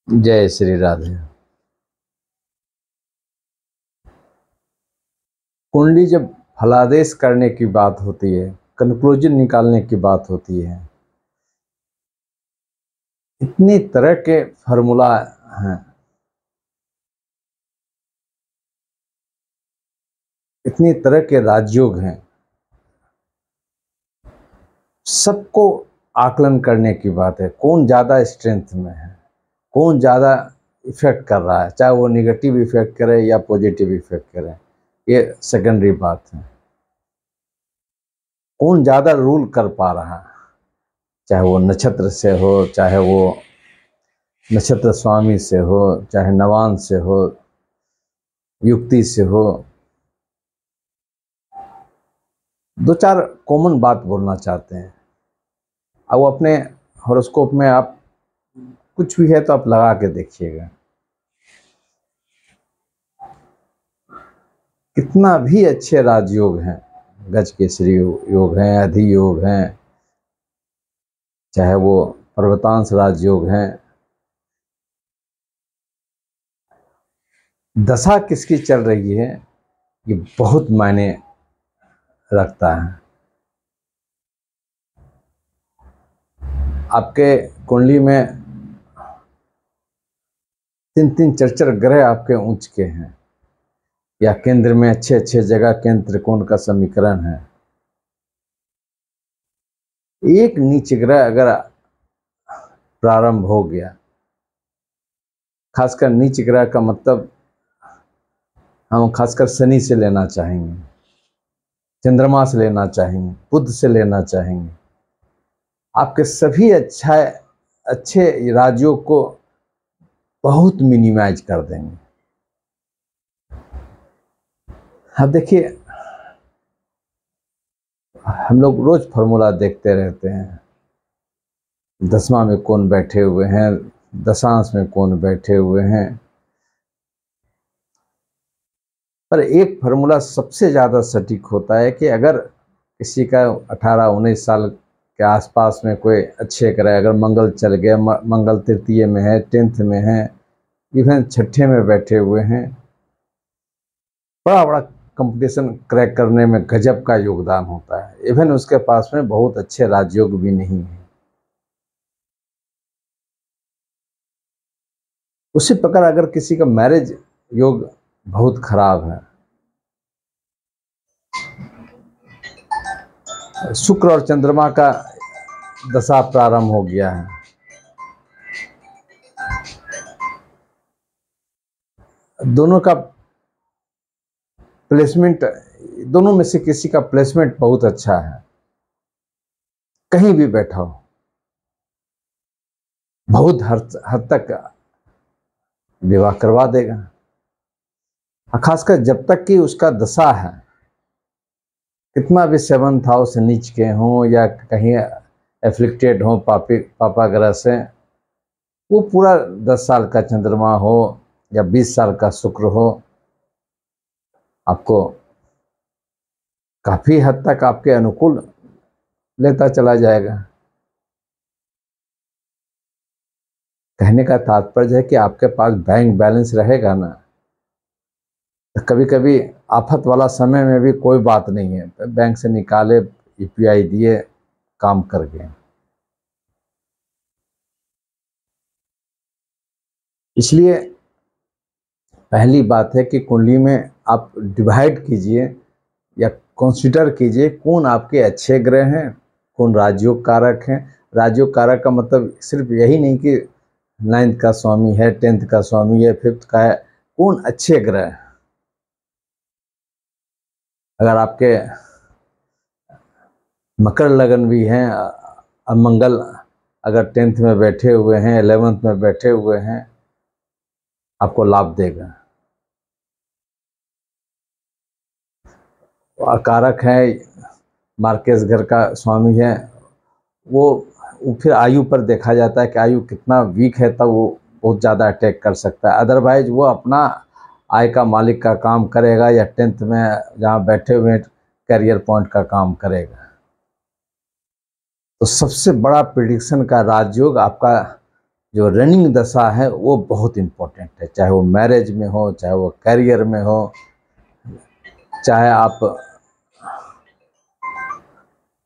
जय श्री राधे। कुंडली जब फलादेश करने की बात होती है, कंक्लूजन निकालने की बात होती है, इतनी तरह के फार्मूला हैं, इतनी तरह के राजयोग हैं, सबको आकलन करने की बात है। कौन ज़्यादा स्ट्रेंथ में है, कौन ज़्यादा इफेक्ट कर रहा है, चाहे वो निगेटिव इफेक्ट करे या पॉजिटिव इफेक्ट करे, ये सेकेंडरी बात है। कौन ज़्यादा रूल कर पा रहा है, चाहे वो नक्षत्र से हो, चाहे वो नक्षत्र स्वामी से हो, चाहे नवान से हो, युक्ति से हो। दो चार कॉमन बात बोलना चाहते हैं। अब वो अपने हॉरोस्कोप में आप कुछ भी है तो आप लगा के देखिएगा, कितना भी अच्छे राजयोग हैं, गज केसरी योग हैं, अधियोग हैं, चाहे वो पर्वतांश राजयोग हैं, दशा किसकी चल रही है ये बहुत मायने रखता है। आपके कुंडली में 3-3 4-4 ग्रह आपके उच्च के हैं, या केंद्र में अच्छे अच्छे जगह केंद्र त्रिकोण का समीकरण है। एक नीच ग्रह अगर प्रारंभ हो गया, खासकर नीच ग्रह का मतलब हम खासकर शनि से लेना चाहेंगे, चंद्रमा से लेना चाहेंगे, बुध से लेना चाहेंगे, आपके सभी अच्छे राजयोग को बहुत मिनिमाइज कर देंगे। अब देखिए, हम लोग रोज फॉर्मूला देखते रहते हैं, दसवां में कौन बैठे हुए हैं, दशांश में कौन बैठे हुए हैं, पर एक फार्मूला सबसे ज़्यादा सटीक होता है कि अगर किसी का 18-19 साल के आसपास में कोई अच्छे ग्रह, अगर मंगल चल गया, मंगल तृतीय में है, 10th में है, इवन 6ठे में बैठे हुए हैं, बड़ा बड़ा कंपटीशन क्रैक करने में गजब का योगदान होता है। इवन उसके पास में बहुत अच्छे राजयोग भी नहीं है। उसी प्रकार अगर किसी का मैरिज योग बहुत खराब है, शुक्र और चंद्रमा का दशा प्रारंभ हो गया है, दोनों का प्लेसमेंट, दोनों में से किसी का प्लेसमेंट बहुत अच्छा है, कहीं भी बैठा हो बहुत हद तक विवाह करवा देगा। खासकर जब तक कि उसका दशा है, कितना भी 7th हाउस नीच के हों या कहीं एफ्लिक्टेड हों पापा ग्रह से, वो पूरा 10 साल का चंद्रमा हो या 20 साल का शुक्र हो, आपको काफी हद तक आपके अनुकूल लेता चला जाएगा। कहने का तात्पर्य है कि आपके पास बैंक बैलेंस रहेगा ना, तो कभी कभी आफत वाला समय में भी कोई बात नहीं है, तो बैंक से निकाले, यूपीआई दिए, काम कर गए। इसलिए पहली बात है कि कुंडली में आप डिवाइड कीजिए या कंसीडर कीजिए कौन आपके अच्छे ग्रह हैं, कौन राजयोग कारक हैं। राजयोग कारक का मतलब सिर्फ यही नहीं कि 9th का स्वामी है, 10th का स्वामी है, 5th का है, कौन अच्छे ग्रह हैं। अगर आपके मकर लगन भी हैं, अब मंगल अगर 10th में बैठे हुए हैं, 11th में बैठे हुए हैं, आपको लाभ देगा। और कारक है, मार्केस घर का स्वामी है, वो फिर आयु पर देखा जाता है कि आयु कितना वीक है, तब वो बहुत ज़्यादा अटैक कर सकता है। अदरवाइज वो अपना आय का मालिक का काम करेगा, या 10th में जहाँ बैठे हुए करियर पॉइंट का काम करेगा। तो सबसे बड़ा प्रिडिक्शन का राजयोग आपका जो रनिंग दशा है वो बहुत इम्पोर्टेंट है, चाहे वो मैरिज में हो, चाहे वो करियर में हो, चाहे आप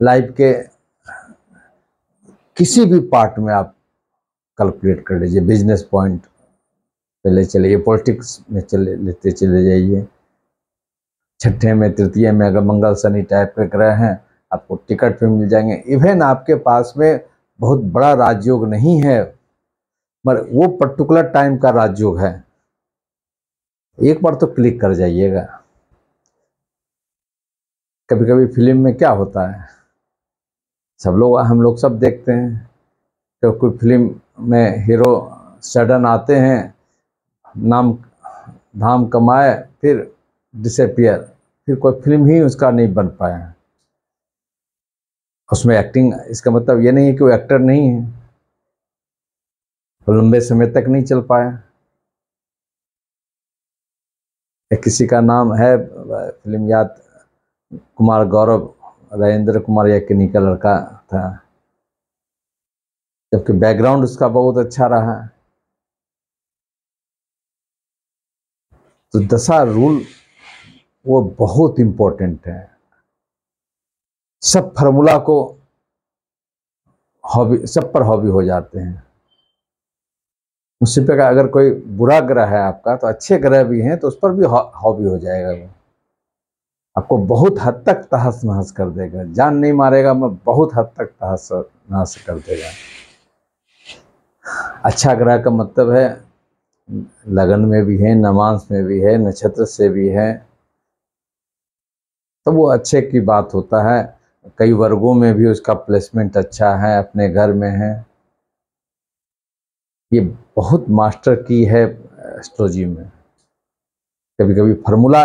लाइफ के किसी भी पार्ट में आप कैलकुलेट कर लीजिए। बिजनेस पॉइंट पे ले चलिए, पॉलिटिक्स में लेते चले जाइए। छठे में, तृतीय में अगर मंगल शनि टाइप के ग्रह हैं, आपको टिकट पे मिल जाएंगे। इवन आपके पास में बहुत बड़ा राजयोग नहीं है, पर वो पर्टिकुलर टाइम का राजयोग है, एक बार तो क्लिक कर जाइएगा। कभी कभी फिल्म में क्या होता है, हम लोग सब देखते हैं, तो कोई फिल्म में हीरो सडन आते हैं, नाम धाम कमाए, फिर डिसअपियर, फिर कोई फिल्म ही उसका नहीं बन पाया। उसमें एक्टिंग, इसका मतलब ये नहीं है कि वो एक्टर नहीं है, वो लंबे समय तक नहीं चल पाया। किसी का नाम है, फिल्म याद, कुमार गौरव, राजेंद्र कुमार याकिनी का लड़का था, जबकि बैकग्राउंड उसका बहुत अच्छा रहा। तो दशा रूल वो बहुत इम्पोर्टेंट है। सब फार्मूला को हॉबी, सब पर हॉबी हो जाते हैं। उसी पे अगर कोई बुरा ग्रह है आपका, तो अच्छे ग्रह भी हैं तो उस पर भी हॉबी हो जाएगा। वो आपको बहुत हद तक तहस नहस कर देगा, जान नहीं मारेगा, मैं बहुत हद तक तहस नहस कर देगा। अच्छा ग्रह का मतलब है लगन में भी है, नमांस में भी है, नक्षत्र से भी है, तो वो अच्छे की बात होता है। कई वर्गों में भी उसका प्लेसमेंट अच्छा है, अपने घर में है। ये बहुत मास्टर की है एस्ट्रोलॉजी में। कभी कभी फार्मूला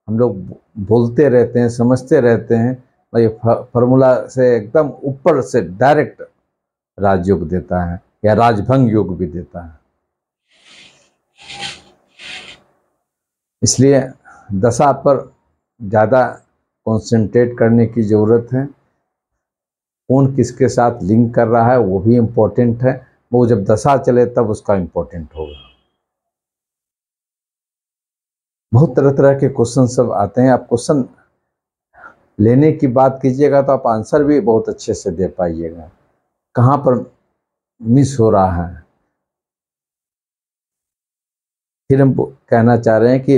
हम लोग बोलते रहते हैं, समझते रहते हैं, और ये फार्मूला से एकदम ऊपर से डायरेक्ट राजयोग देता है, या राजभंग योग भी देता है। इसलिए दशा पर ज़्यादा कंसंट्रेट करने की ज़रूरत है। कौन किसके साथ लिंक कर रहा है वो भी इम्पोर्टेंट है, वो जब दशा चले तब उसका इम्पोर्टेंट होगा। बहुत तरह तरह के क्वेश्चन सब आते हैं। आप क्वेश्चन लेने की बात कीजिएगा तो आप आंसर भी बहुत अच्छे से दे पाइएगा, कहाँ पर मिस हो रहा है। फिर हम कहना चाह रहे हैं कि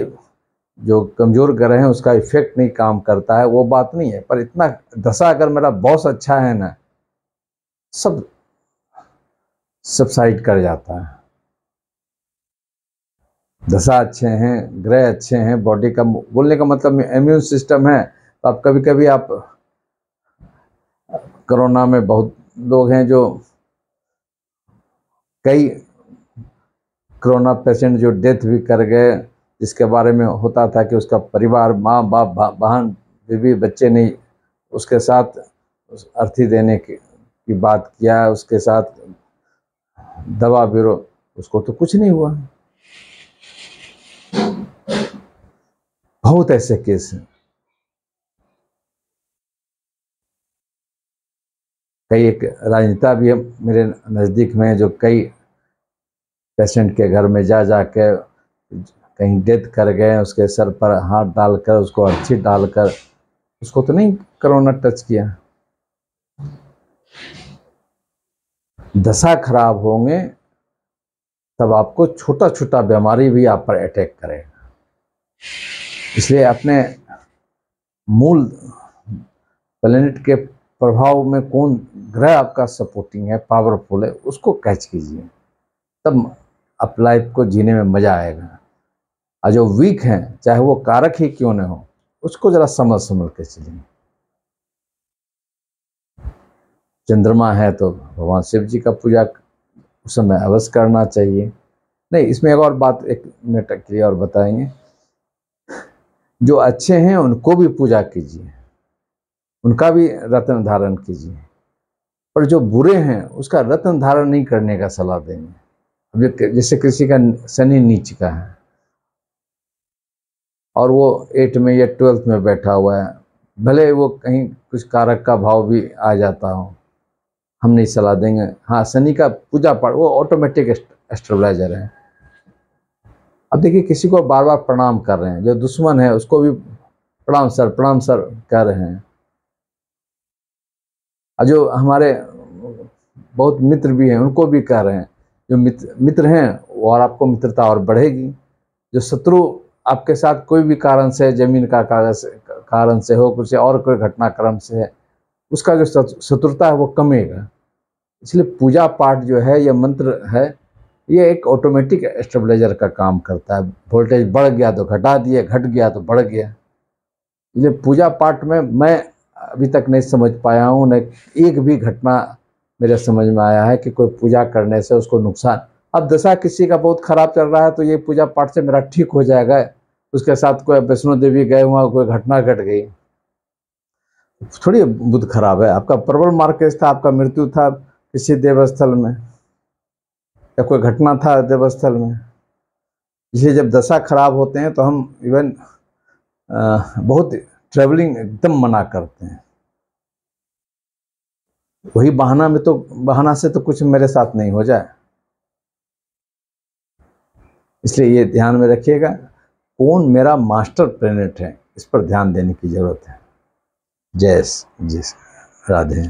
जो कमज़ोर ग्रह है उसका इफेक्ट नहीं काम करता है, वो बात नहीं है, पर इतना दशा अगर मेरा बॉस अच्छा है ना, सब सबसाइड कर जाता है। दशा अच्छे हैं, ग्रह अच्छे हैं, बॉडी का, बोलने का मतलब इम्यून सिस्टम है। तो आप कभी कभी आप कोरोना में बहुत लोग हैं जो, कई कोरोना पेशेंट जो डेथ भी कर गए, जिसके बारे में होता था कि उसका परिवार, माँ बाप, बहन, बीवी, बच्चे नहीं, उसके साथ अर्थी देने की बात किया, उसके साथ दवा बिरो, उसको तो कुछ नहीं हुआ। बहुत ऐसे केस हैं। कई एक राजनेता भी मेरे नज़दीक में, जो कई पेशेंट के घर में जा के कहीं डेथ कर गए, उसके सर पर हाथ डालकर, उसको अर्थी डालकर, उसको तो नहीं कोरोना टच किया। दशा खराब होंगे तब आपको छोटा छोटा बीमारी भी आप पर अटैक करेगा। इसलिए अपने मूल प्लेनेट के प्रभाव में कौन ग्रह आपका सपोर्टिंग है, पावरफुल है, उसको कैच कीजिए, तब आप लाइफ को जीने में मजा आएगा। और जो वीक हैं, चाहे वो कारक ही क्यों न हो, उसको जरा समझ के चलिए। चंद्रमा है तो भगवान शिव जी का पूजा उस समय अवश्य करना चाहिए। नहीं, इसमें एक और बात, एक मिनट के लिए और बताएंगे, जो अच्छे हैं उनको भी पूजा कीजिए, उनका भी रत्न धारण कीजिए, पर जो बुरे हैं उसका रत्न धारण नहीं करने का सलाह देंगे। अब जैसे किसी का शनि नीच का है और वो 8 में या 12th में बैठा हुआ है, भले वो कहीं कुछ कारक का भाव भी आ जाता हो, हम नहीं सलाह देंगे। हाँ, शनि का पूजा पाठ वो ऑटोमेटिक एस्ट्रोलाइजर है। अब देखिए, किसी को बार बार प्रणाम कर रहे हैं, जो दुश्मन है उसको भी प्रणाम सर कह रहे हैं, और जो हमारे बहुत मित्र भी हैं उनको भी कह रहे हैं। जो मित्र हैं वो, और आपको मित्रता और बढ़ेगी। जो शत्रु आपके साथ कोई भी कारण से, जमीन का कागज कारण से हो, कुछ और कोई घटनाक्रम से है, उसका जो शत्रुता है वो कमेगा। इसलिए पूजा पाठ जो है, यह मंत्र है, ये एक ऑटोमेटिक स्टेबलाइजर का काम करता है। वोल्टेज बढ़ गया तो घटा दिए, घट गया तो बढ़ गया। इसलिए पूजा पाठ में मैं अभी तक नहीं समझ पाया हूँ, न एक भी घटना मेरे समझ में आया है कि कोई पूजा करने से उसको नुकसान। अब दशा किसी का बहुत खराब चल रहा है तो ये पूजा पाठ से मेरा ठीक हो जाएगा, उसके साथ कोई वैष्णो देवी गए, वहाँ कोई घटना घट गई, थोड़ी बुध खराब है। आपका प्रबल मार्केज था, आपका मृत्यु था किसी देवस्थल में, या कोई घटना था देवस्थल में। इसलिए जब दशा खराब होते हैं तो हम इवन बहुत ट्रैवलिंग एकदम मना करते हैं। वही बहाना से तो कुछ मेरे साथ नहीं हो जाए। इसलिए ये ध्यान में रखिएगा, कौन मेरा मास्टर प्लेनेट है, इस पर ध्यान देने की जरूरत है। जय राधे।